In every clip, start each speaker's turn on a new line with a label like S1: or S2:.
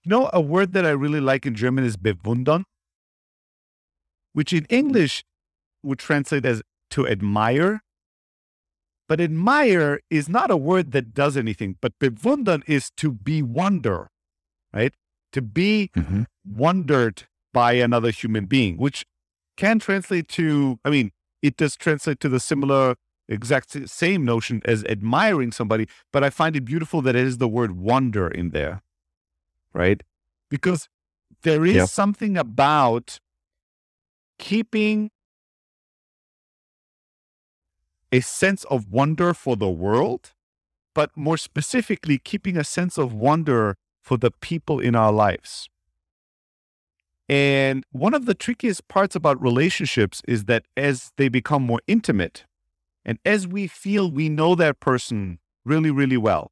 S1: A word that I really like in German is bewundern, which in English would translate as to admire. But admire is not a word that does anything, but bewundern is to be wonder, right? To be wondered by another human being, which can translate to, it does translate to the similar, exact same notion as admiring somebody, but I find it beautiful that it is the word wonder in there, right? Because there is something about keeping a sense of wonder for the world, but more specifically, keeping a sense of wonder for the people in our lives. And one of the trickiest parts about relationships is that as they become more intimate, and as we feel we know that person really, really well,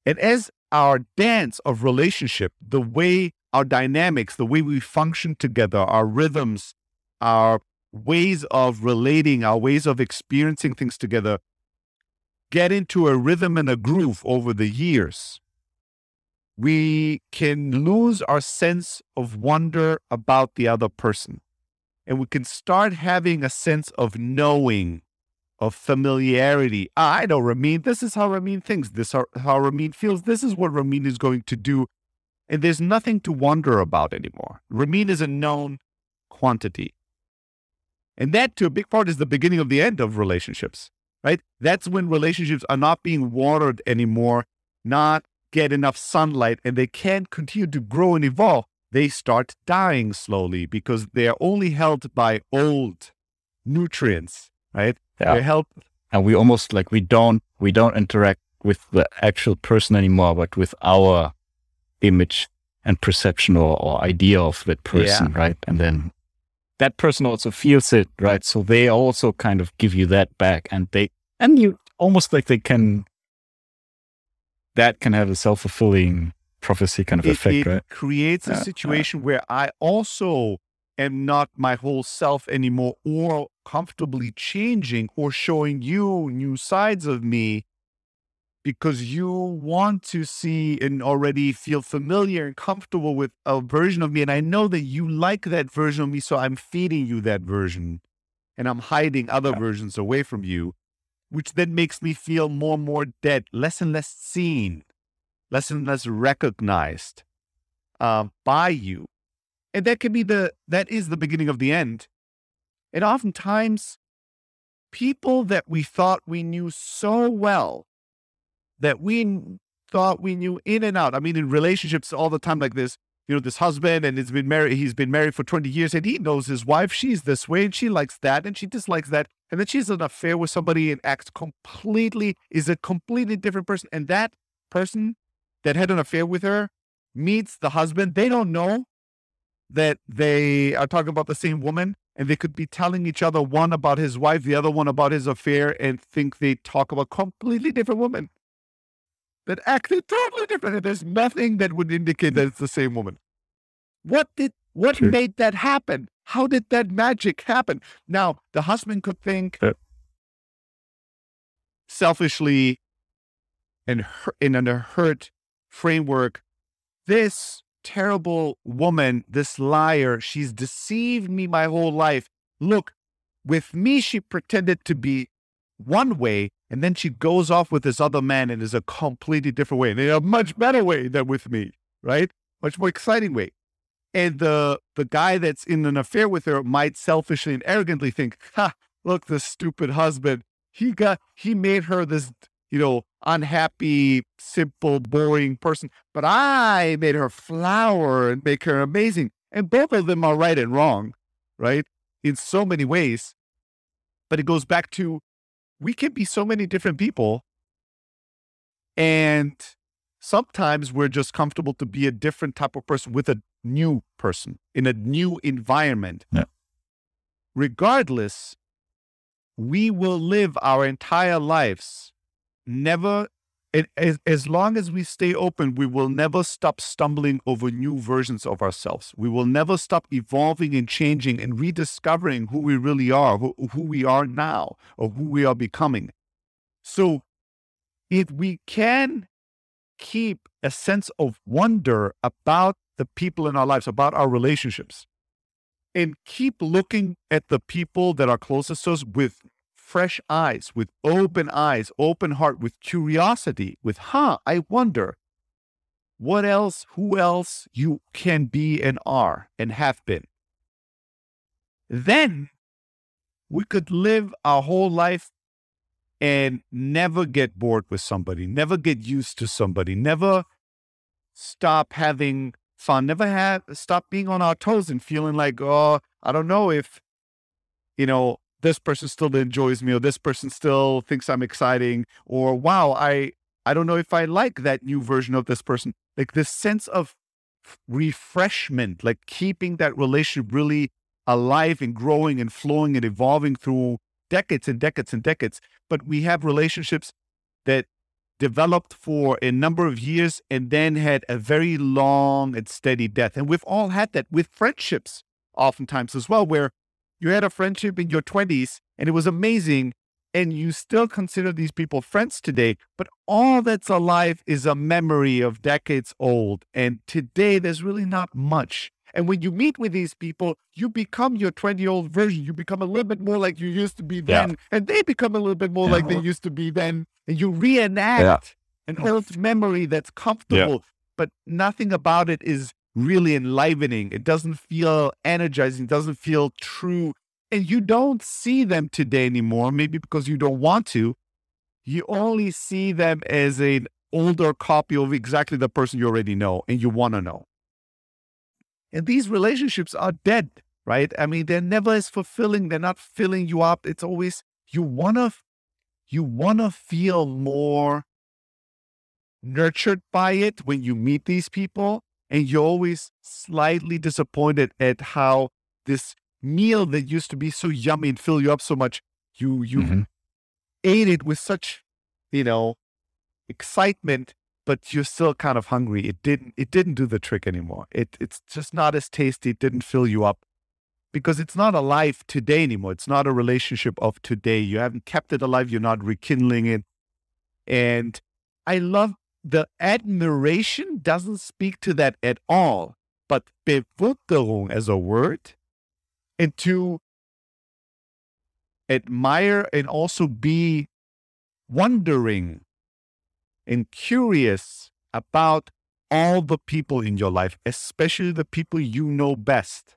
S1: and as our dance of relationship, the way our dynamics, the way we function together, our rhythms, our ways of relating, our ways of experiencing things together, get into a rhythm and a groove over the years, we can lose our sense of wonder about the other person. And we can start having a sense of knowing, of familiarity. I know Ramin, this is how Ramin thinks, this is how Ramin feels, this is what Ramin is going to do. And there's nothing to wonder about anymore. Ramin is a known quantity. And that, to a big part, is the beginning of the end of relationships, right? That's when relationships are not being watered anymore, not get enough sunlight, and they can't continue to grow and evolve. They start dying slowly because they are only held by old nutrients, right?
S2: Yeah.
S1: They're held.
S2: And we almost we don't interact with the actual person anymore, but with our image and perception or idea of that person, right? And then that person also feels it, right? So they also kind of give you that back, and you almost that can have a self-fulfilling prophecy kind of effect, right?
S1: It creates a situation where I also am not my whole self anymore, or comfortably changing or showing you new sides of me, because you want to see and already feel familiar and comfortable with a version of me. And I know that you like that version of me, so I'm feeding you that version and I'm hiding other versions away from you, which then makes me feel more and more dead, less and less seen, less and less recognized by you. And that is the beginning of the end. And oftentimes, people that we thought we knew so well, that we thought we knew in and out. In relationships all the time like this, this husband, and he's been married for 20 years, and he knows his wife, she's this way, and she likes that, and she dislikes that. And then she's in an affair with somebody and is a completely different person. And that person that had an affair with her meets the husband. They don't know that they are talking about the same woman, and they could be telling each other, one about his wife, the other one about his affair, and think they talk about completely different women that acted totally different. And there's nothing that would indicate that it's the same woman. What made that happen? How did that magic happen? Now, the husband could think selfishly and in a hurt framework, this terrible woman, this liar, she's deceived me my whole life. Look, with me, she pretended to be one way, and then she goes off with this other man and is a completely different way, and in a much better way than with me, right? Much more exciting way. And the guy that's in an affair with her might selfishly and arrogantly think, look, this stupid husband, he made her this, unhappy, simple, boring person, but I made her flower and make her amazing. And both of them are right and wrong, right? In so many ways. But it goes back to, we can be so many different people, and sometimes we're just comfortable to be a different type of person with a new person in a new environment.
S2: Yeah.
S1: Regardless, we will live our entire lives as long as we stay open, we will never stop stumbling over new versions of ourselves. We will never stop evolving and changing and rediscovering who we really are, who we are now, or who we are becoming. So if we can keep a sense of wonder about the people in our lives, about our relationships, and keep looking at the people that are closest to us with fresh eyes, with open heart, with curiosity, with, I wonder what else, who else you can be and are and have been. Then we could live our whole life and never get bored with somebody, never get used to somebody, never stop having fun, stop being on our toes and feeling like, oh, I don't know if, this person still enjoys me, or this person still thinks I'm exciting, or wow, I don't know if I like that new version of this person. Like this sense of refreshment, like keeping that relationship really alive and growing and flowing and evolving through decades and decades and decades. But we have relationships that developed for a number of years and then had a very long and steady death. And we've all had that with friendships oftentimes as well, where you had a friendship in your 20s and it was amazing, and you still consider these people friends today, but all that's alive is a memory of decades old. And today there's really not much. And when you meet with these people, you become your 20-year-old version. You become a little bit more like you used to be then, and they become a little bit more like they used to be then. And you reenact an old memory that's comfortable, but nothing about it is really enlivening. It doesn't feel energizing, doesn't feel true. And you don't see them today anymore, maybe because you don't want to. You only see them as an older copy of exactly the person you already know and you want to know. And these relationships are dead, right? I mean, they're never as fulfilling. They're not filling you up. It's always, you want to feel more nurtured by it when you meet these people. And you're always slightly disappointed at how this meal that used to be so yummy and fill you up so much, you ate it with such, excitement, but you're still kind of hungry. It didn't do the trick anymore. It's just not as tasty. It didn't fill you up because it's not alive today anymore. It's not a relationship of today. You haven't kept it alive. You're not rekindling it. And I love the admiration doesn't speak to that at all, but Bewunderung as a word, and to admire and also be wondering and curious about all the people in your life, especially the people you know best,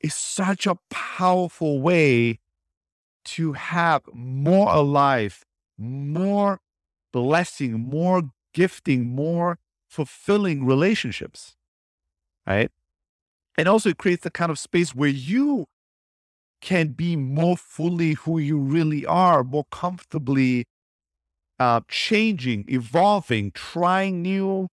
S1: is such a powerful way to have more alive, more blessing, more gifting, more fulfilling relationships, right? And also it creates the kind of space where you can be more fully who you really are, more comfortably changing, evolving, trying new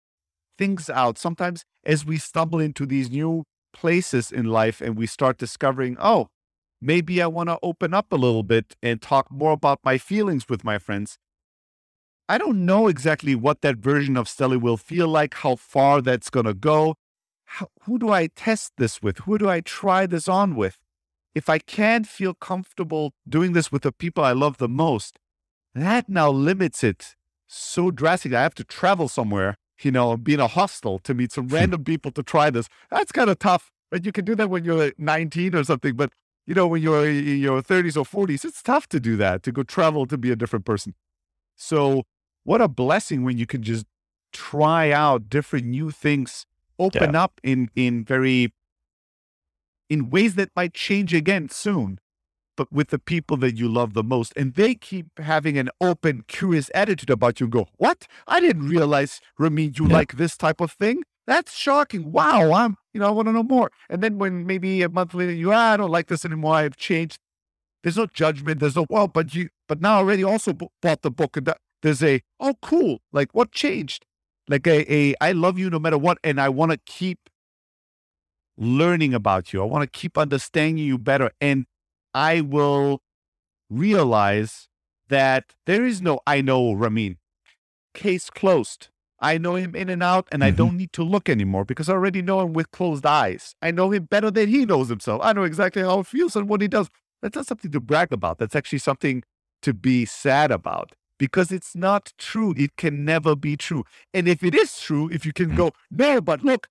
S1: things out. Sometimes as we stumble into these new places in life and we start discovering, oh, maybe I want to open up a little bit and talk more about my feelings with my friends. I don't know exactly what that version of Steli will feel like, how far that's going to go. Who do I test this with? Who do I try this on with? If I can't feel comfortable doing this with the people I love the most, that now limits it so drastically. I have to travel somewhere, be in a hostel to meet some random people to try this. That's kind of tough. But you can do that when you're 19 or something. But, when you're in your 30s or 40s, it's tough to do that, to go travel to be a different person. So what a blessing when you can just try out different new things, open up in ways that might change again soon, but with the people that you love the most. And they keep having an open, curious attitude about you and go, what? I didn't realize, Ramin, you like this type of thing? That's shocking. Wow. I want to know more. And then when maybe a month later, I don't like this anymore. I've changed. There's no judgment. There's no, but now I already also bought the book. And there's oh, cool. Like what changed? Like I love you no matter what. And I want to keep learning about you. I want to keep understanding you better. And I will realize that there is no, I know Ramin. Case closed. I know him in and out, and I don't need to look anymore because I already know him with closed eyes. I know him better than he knows himself. I know exactly how he feels and what he does. That's not something to brag about. That's actually something to be sad about. because it's not true. It can never be true. And if it is true, if you can go, no, but look,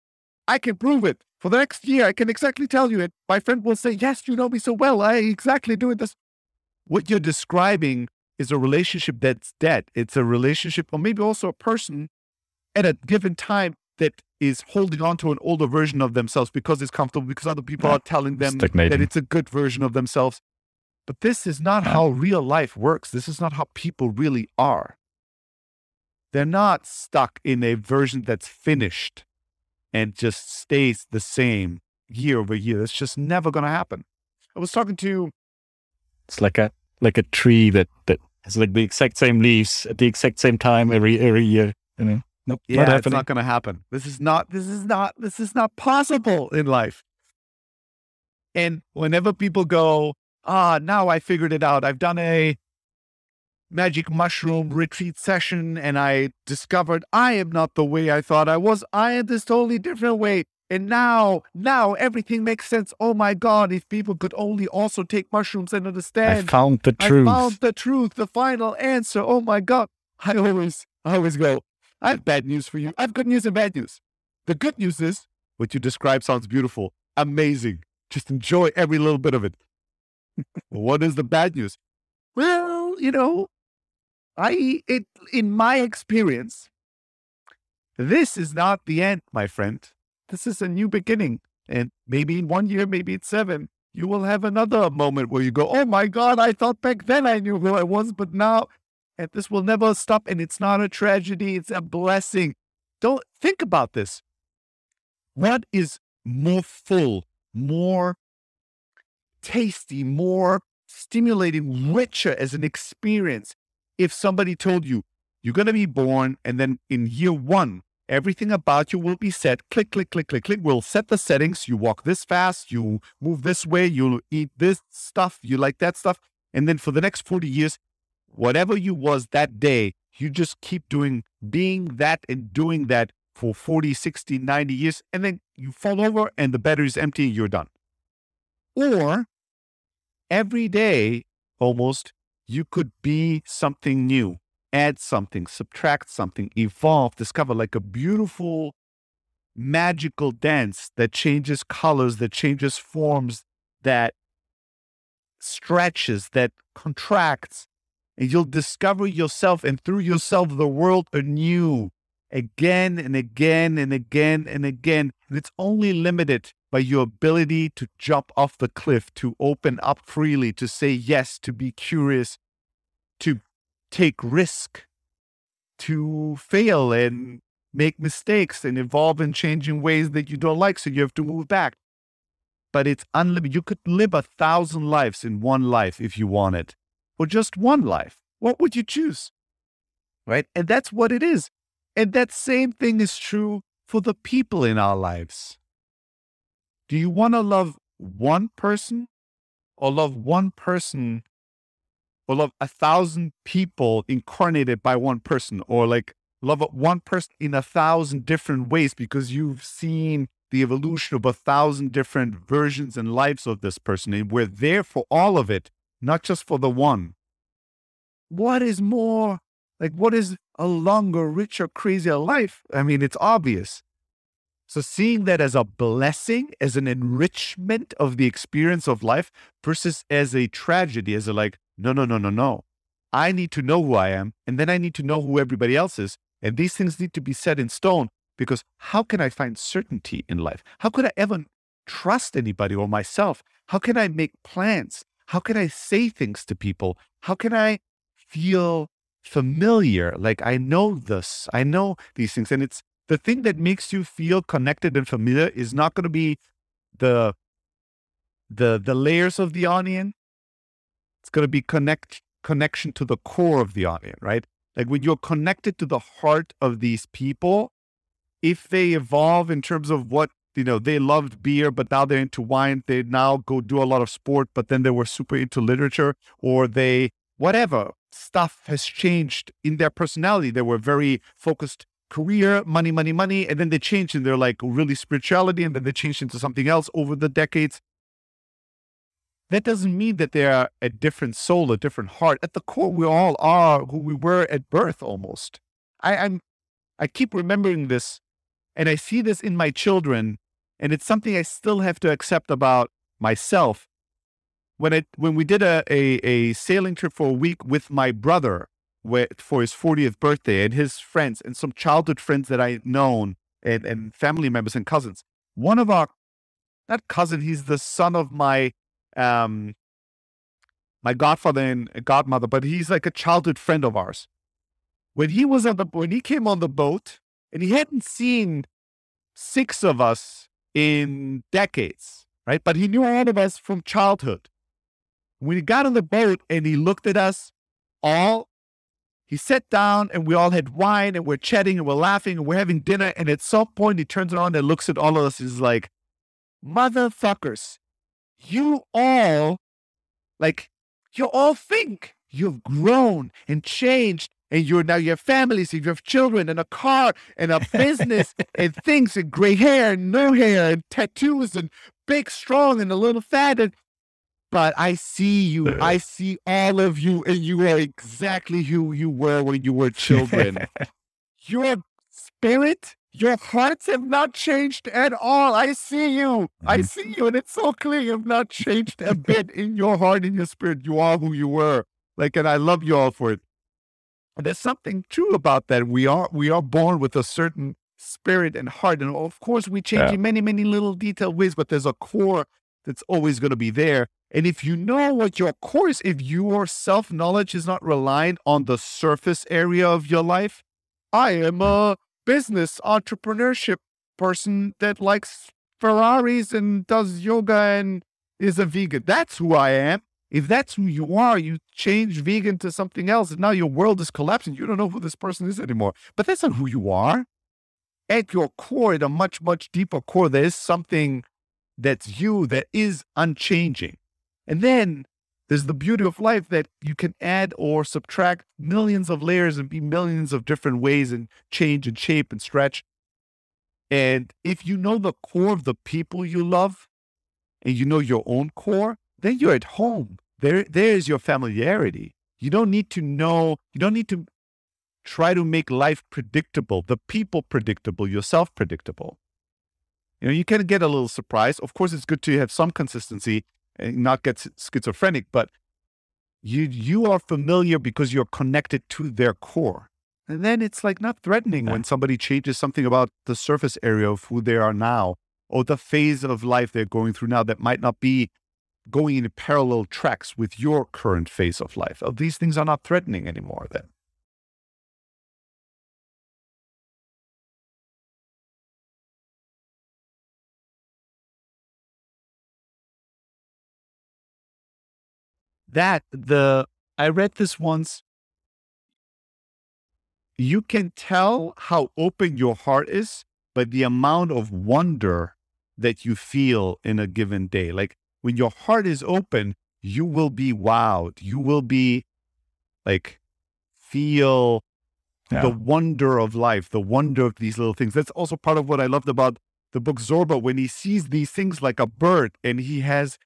S1: I can prove it. For the next year, I can exactly tell you it. My friend will say, yes, you know me so well. I exactly doing this. What you're describing is a relationship that's dead. It's a relationship, or maybe also a person at a given time that is holding on to an older version of themselves because it's comfortable, because other people are telling them that it's a good version of themselves. But this is not how real life works. This is not how people really are. They're not stuck in a version that's finished and just stays the same year over year. That's just never going to happen. I was talking to...
S2: It's like a tree that has like the exact same leaves at the exact same time every year. You know? Nope,
S1: yeah, it's not going to happen. This is not possible in life. And whenever people go, now I figured it out. I've done a magic mushroom retreat session and I discovered I am not the way I thought I was. I am this totally different way. And now everything makes sense. Oh my God, if people could only also take mushrooms and understand.
S2: I found the truth.
S1: I found the truth, the final answer. Oh my God. I always go, I have bad news for you. I have good news and bad news. The good news is what you described sounds beautiful, amazing. Just enjoy every little bit of it. What is the bad news? Well, you know, in my experience, this is not the end, my friend. This is a new beginning. And maybe in 1 year, maybe it's 7, you will have another moment where you go, oh my God, I thought back then I knew who I was, but now, and this will never stop. And it's not a tragedy. It's a blessing. Don't think about this. What is more full, more tasty, more stimulating, richer as an experience if somebody told you, you're going to be born and then in year 1, everything about you will be set. Click, click, click, click, click. We'll set the settings. You walk this fast. You move this way. You'll eat this stuff. You like that stuff. And then for the next 40 years, whatever you was that day, you just keep being that and doing that for 40, 60, 90 years. And then you fall over and the battery is empty and you're done. Or every day, almost, you could be something new. Add something, subtract something, evolve, discover, like a beautiful, magical dance that changes colors, that changes forms, that stretches, that contracts. And you'll discover yourself and through yourself the world anew, again and again and again and again. And it's only limited by your ability to jump off the cliff, to open up freely, to say yes, to be curious, to take risk, to fail and make mistakes and evolve and change in ways that you don't like. So you have to move back. But it's unlimited. You could live 1,000 lives in one life if you wanted, or just one life. What would you choose? Right? And that's what it is. And that same thing is true for the people in our lives. Do you want to love one person or love 1,000 people incarnated by one person, or like love one person in 1,000 different ways because you've seen the evolution of 1,000 different versions and lives of this person, and we're there for all of it, not just for the one. What is more, like, what is a longer, richer, crazier life? I mean, it's obvious. So seeing that as a blessing, as an enrichment of the experience of life versus as a tragedy, as a like, no. I need to know who I am, and then I need to know who everybody else is. And these things need to be set in stone, because how can I find certainty in life? How could I ever trust anybody or myself? How can I make plans? How can I say things to people? How can I feel familiar? Like I know this, I know these things. And it's the thing that makes you feel connected and familiar is not going to be the layers of the onion. It's going to be connection to the core of the onion, right? Like when you're connected to the heart of these people, if they evolve in terms of what, they loved beer, but now they're into wine, they now go do a lot of sport, but then they were super into literature, or whatever stuff has changed in their personality. They were very focused career, money, and then they changed and they're like really spirituality, and then they changed into something else over the decades. that doesn't mean that they are a different soul, a different heart. At the core, we all are who we were at birth almost. I keep remembering this, and I see this in my children, and it's something I still have to accept about myself. When we did a sailing trip for a week with my brother for his 40th birthday, and his friends and some childhood friends that I've known, and family members and cousins. One of our, not cousin, he's the son of my my godfather and godmother, but he's like a childhood friend of ours. When he came on the boat, and he hadn't seen 6 of us in decades, right? But he knew all of us from childhood. When he got on the boat and he looked at us all, he sat down and we all had wine and we're chatting and we're laughing and we're having dinner. And at some point he turns around and looks at all of us and is like, motherfuckers, you all think you've grown and changed, and you have families, and you have children and a car and a business and things and gray hair and no hair and tattoos and big, strong and a little fat. But I see you. I see all of you, and you are exactly who you were when you were children. Your spirit, your hearts have not changed at all. I see you. I see you, and it's so clear you have not changed a bit in your heart, in your spirit. You are who you were. And I love you all for it. And there's something true about that. We are born with a certain spirit and heart, and of course we change in many, many little detailed ways, but there's a core that's always going to be there. And if you know what your core is, if your self-knowledge is not reliant on the surface area of your life, I am a business entrepreneurship person that likes Ferraris and does yoga and is a vegan. That's who I am. If that's who you are, you change vegan to something else, and now your world is collapsing. You don't know who this person is anymore. But that's not who you are. At your core, at a much, much deeper core, there is something that's you that is unchanging. And then there's the beauty of life that you can add or subtract millions of layers and be millions of different ways and change and shape and stretch. And if you know the core of the people you love and you know your own core, then you're at home. There's your familiarity. You don't need to try to make life predictable, the people predictable, yourself predictable. You can get a little surprised. Of course, it's good to have some consistency and not get schizophrenic, but you are familiar because you're connected to their core. And then it's not threatening when somebody changes something about the surface area of who they are now, or the phase of life they're going through now that might not be going in parallel tracks with your current phase of life. These things are not threatening anymore then. I read this once. You can tell how open your heart is by the amount of wonder that you feel in a given day. When your heart is open, you will be wowed. You will be feel the wonder of life, the wonder of these little things. That's also part of what I loved about the book Zorba, when he sees these things like a bird, and he has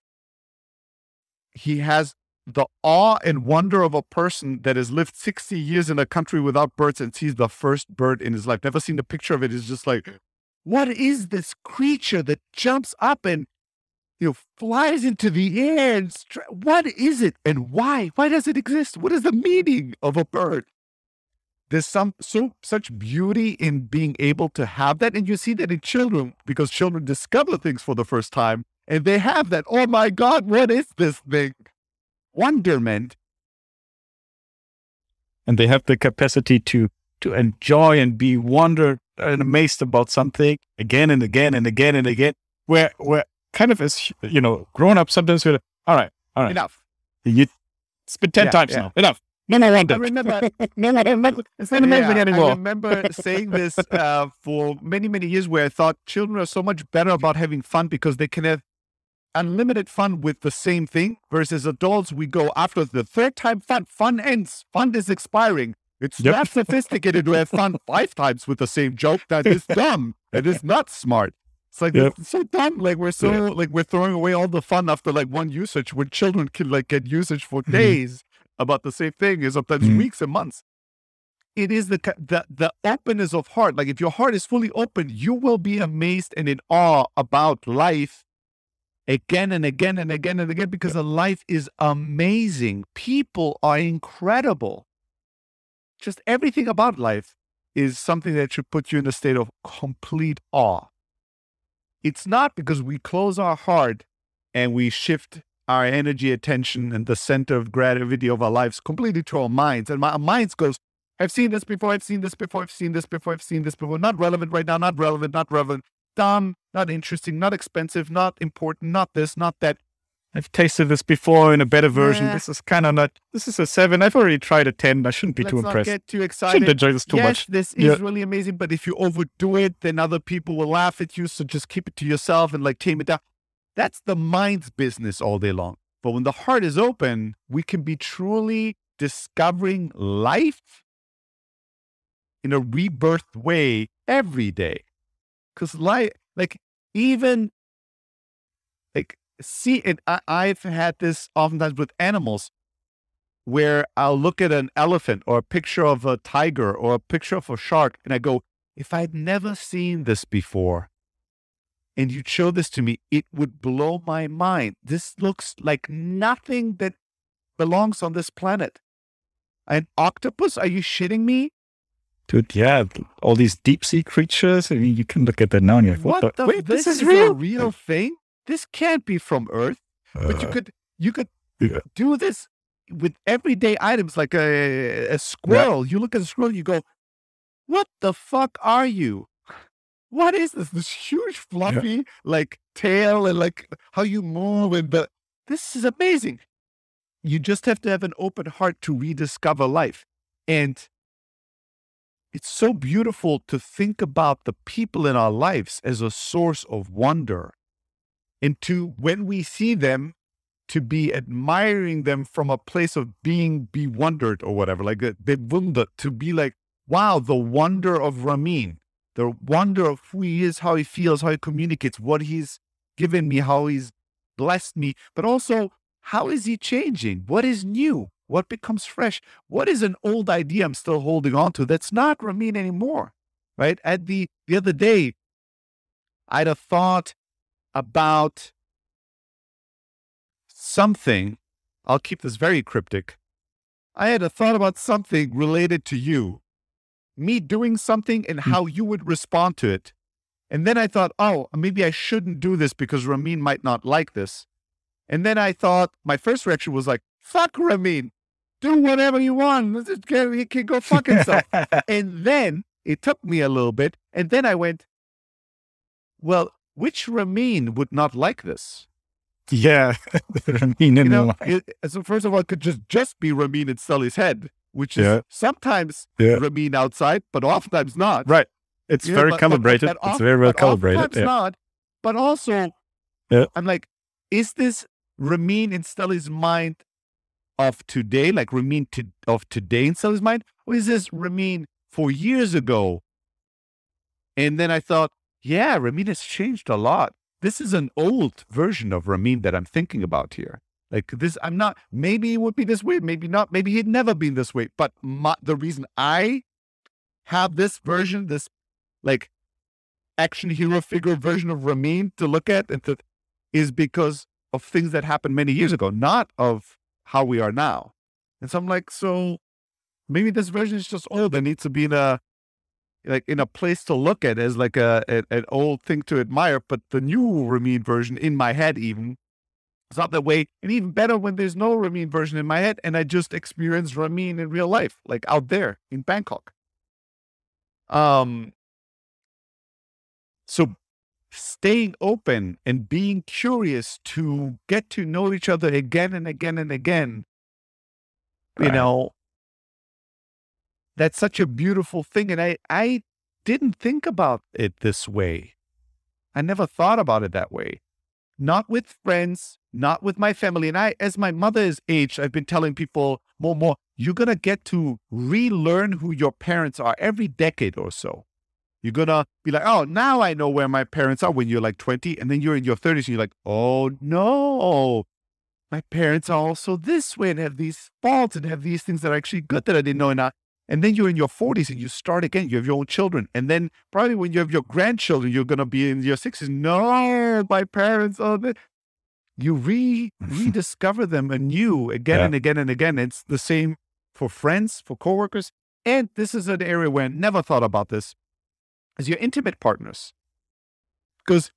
S1: the awe and wonder of a person that has lived 60 years in a country without birds and sees the first bird in his life. Never seen a picture of it. It's just what is this creature that jumps up and flies into the air? And what is it and why? Why does it exist? What is the meaning of a bird? There's such beauty in being able to have that. And you see that in children, because children discover things for the first time and they have that, oh my God, what is this thing? Wonderment.
S2: And they have the capacity to enjoy and be wondered and amazed about something again and again and again and again. Where kind of as, grown up, sometimes we're all right.
S1: Enough.
S2: It's been 10 times now. Enough. No more wonder.
S1: I remember,
S2: it's not amazing anymore.
S1: I remember saying this for many, many years, where I thought children are so much better about having fun because they can have unlimited fun with the same thing, versus adults, we go after the third time fun ends. Fun is expiring. It's not sophisticated to have fun 5 times with the same joke. That is dumb. That is not smart. It's like, it's so dumb. Like we're like we're throwing away all the fun after like one usage when children can like get usage for days about the same thing, is sometimes weeks and months. It is the openness of heart. Like if your heart is fully open, you will be amazed and in awe about life again and again and again and again, because the life is amazing. People are incredible. Just everything about life is something that should put you in a state of complete awe. It's not because we close our heart and we shift our energy, attention, and the center of gravity of our lives completely to our minds. And our minds goes, I've seen this before, I've seen this before, I've seen this before, I've seen this before. Not relevant right now, not relevant, not relevant. Dumb, not interesting, not expensive, not important, not this, not that. I've tasted this before in a better version. This is kind of not, this is a 7. I've already tried a 10. I shouldn't be too impressed. Let's not get too excited. Shouldn't enjoy this too much. This is really amazing, but if you overdo it, then other people will laugh at you. So just keep it to yourself and like tame it down. That's the mind's business all day long. But when the heart is open, we can be truly discovering life in a rebirthed way every day. Because life, like even like, see, and I've had this oftentimes with animals where I'll look at an elephant or a picture of a tiger or a picture of a shark, and I go, if I'd never seen this before and you'd show this to me, it would blow my mind. This looks like nothing that belongs on this planet. An octopus? Are you shitting me?
S2: Dude, yeah, all these deep sea creatures. I mean, you can look at that now and you're like, what the wait, this is real?
S1: A real thing? This can't be from Earth. But you could do this with everyday items like a squirrel. You look at a squirrel, you go, what the fuck are you? What is this? This huge fluffy like tail and like how you move, and this is amazing. You just have to have an open heart to rediscover life. And it's so beautiful to think about the people in our lives as a source of wonder. And to, when we see them, to be admiring them from a place of being bewundered or whatever, like bewundert, to be like, wow, the wonder of Ramin, the wonder of who he is, how he feels, how he communicates, what he's given me, how he's blessed me, but also how is he changing? What is new? What becomes fresh? What is an old idea I'm still holding on to that's not Ramin anymore, right? At the other day, I had a thought about something. I'll keep this very cryptic. I had a thought about something related to you, me doing something and how you would respond to it. And then I thought, oh, maybe I shouldn't do this because Ramin might not like this. And then I thought, my first reaction was like, fuck Ramin, do whatever you want. He can go fuck himself. And then it took me a little bit. And then I went, well, which Ramin would not like this?
S2: Yeah, Ramin in
S1: so first of all, it could just be Ramin in Sully's head, which is sometimes Ramin outside, but oftentimes not.
S2: Right. It's very calibrated. It's very well calibrated.
S1: Oftentimes not. But also, I'm like, is this Ramin in Sully's mind of today, like Ramin of today in Sully's mind? Or is this Ramin 4 years ago? And then I thought, yeah, Ramin has changed a lot. This is an old version of Ramin that I'm thinking about here. Like this, I'm not, maybe it would be this way, maybe not, maybe he'd never been this way. But the reason I have this version, this like action hero figure version of Ramin to look at is because of things that happened many years ago, not of how we are now. And so I'm like, so maybe this version is just old and needs to be in a place to look at as like an old thing to admire. But the new Ramin version in my head even is not that way. And even better when there's no Ramin version in my head and I just experience Ramin in real life, like out there in Bangkok. So staying open and being curious to get to know each other again and again and again, that's such a beautiful thing. And I didn't think about it this way. I never thought about it that way. Not with friends, not with my family. And as my mother is aged, I've been telling people more and more, you're going to get to relearn who your parents are every decade or so. You're going to be like, oh, now I know where my parents are when you're like 20. And then you're in your 30s and you're like, oh, no, my parents are also this way and have these faults and have these things that are actually good that I didn't know. And then you're in your 40s and you start again. You have your own children. And then probably when you have your grandchildren, you're going to be in your 60s. No, my parents are this. You rediscover them anew again and again and again. It's the same for friends, for coworkers. And this is an area where I never thought about this, as your intimate partners. Because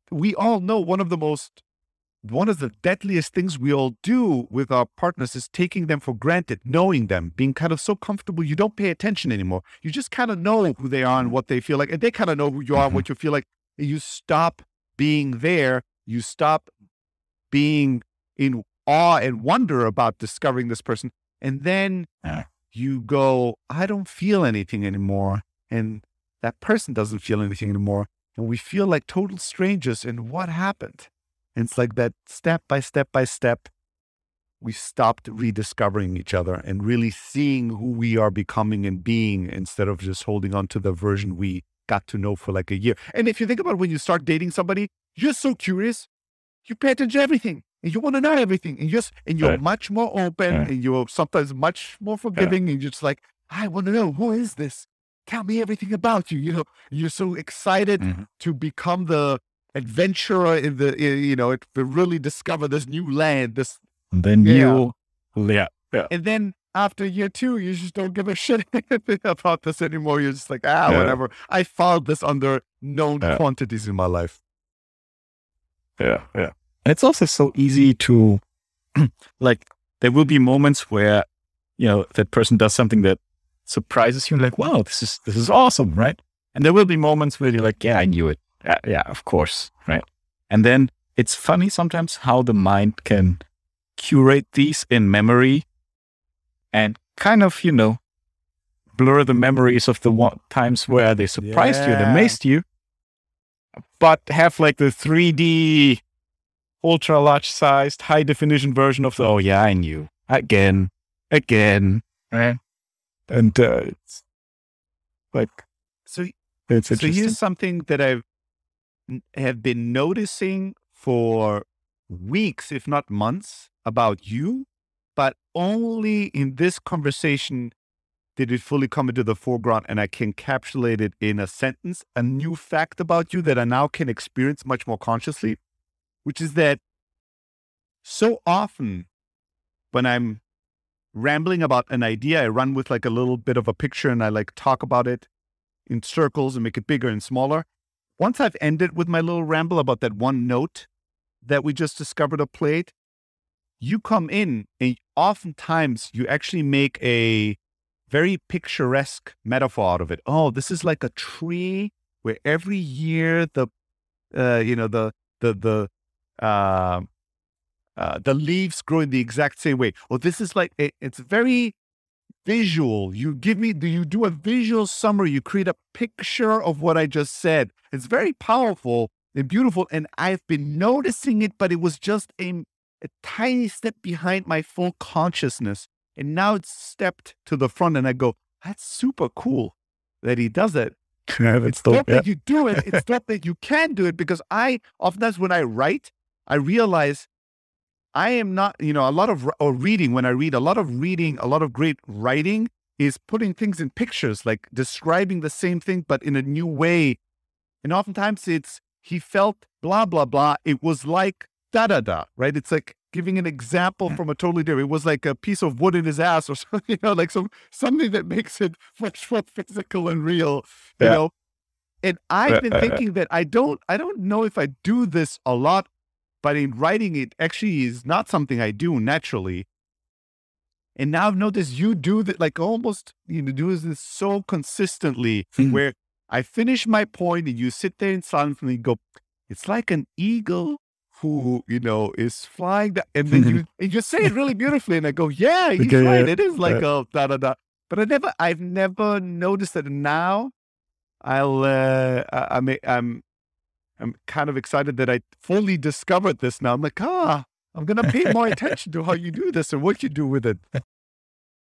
S1: we all know one of the deadliest things we all do with our partners is taking them for granted, knowing them, being kind of so comfortable you don't pay attention anymore. You just kind of know who they are and what they feel like, and they kind of know who you are and what you feel like. And you stop being there. You stop being in awe and wonder about discovering this person. And then you go, I don't feel anything anymore. And that person doesn't feel anything anymore. And we feel like total strangers. And what happened? And it's like that step by step by step, we stopped rediscovering each other and really seeing who we are becoming and being, instead of just holding on to the version we got to know for like a year. And if you think about it, when you start dating somebody, you're so curious. You pay attention to everything and you want to know everything, and you're much more open and you're sometimes much more forgiving. And you're just like, I want to know, who is this? Tell me everything about you. You know, you're so excited to become the adventurer to really discover this new land.
S2: And then
S1: and then after year 2, you just don't give a shit about this anymore. You're just like, whatever. I found this under known quantities in my life.
S2: Yeah. And it's also so easy to, like, there will be moments where, that person does something that surprises you, like, wow, this is awesome, right? And there will be moments where you're like, yeah, I knew it. Yeah, of course, right? And then it's funny sometimes how the mind can curate these in memory and kind of, blur the memories of the times where they surprised you and amazed you, but have like the 3D, ultra large sized, high definition version of oh yeah, I knew again, right? And it's like,
S1: so
S2: it's interesting.
S1: So here's something that I have been noticing for weeks, if not months, about you, but only in this conversation did it fully come into the foreground, and I can encapsulate it in a sentence, a new fact about you that I now can experience much more consciously, which is that so often when I'm rambling about an idea, I run with like a little bit of a picture and I like talk about it in circles and make it bigger and smaller. Once I've ended with my little ramble about that one note that we just discovered or played, you come in and oftentimes you actually make a very picturesque metaphor out of it. Oh, this is like a tree where every year the leaves grow in the exact same way. Or this is like, it's very visual. You do a visual summary. You create a picture of what I just said. It's very powerful and beautiful. And I've been noticing it, but it was just a tiny step behind my full consciousness. And now it's stepped to the front and I go, that's super cool that he does it. It's dope that you do it. It's dope that you can do it, because oftentimes when I write, I realize I am not, a lot of reading, when I read, a lot of great writing is putting things in pictures, like describing the same thing, but in a new way. And oftentimes it's, he felt blah, blah, blah. It was like da, da, da, right? It's like giving an example from a totally different, it was like a piece of wood in his ass or something, like something that makes it much more physical and real, you know? And I've been thinking that I don't know if I do this a lot, but in writing, it actually is not something I do naturally. And now I've noticed you do that, like almost, do this so consistently, where I finish my point and you sit there in silence and you go, it's like an eagle who, is flying. And then you say it really beautifully. And I go, yeah, he's right. It is like a da, da, da. But I've never noticed it. And now I'm kind of excited that I fully discovered this now. I'm like, I'm going to pay more attention to how you do this and what you do with it.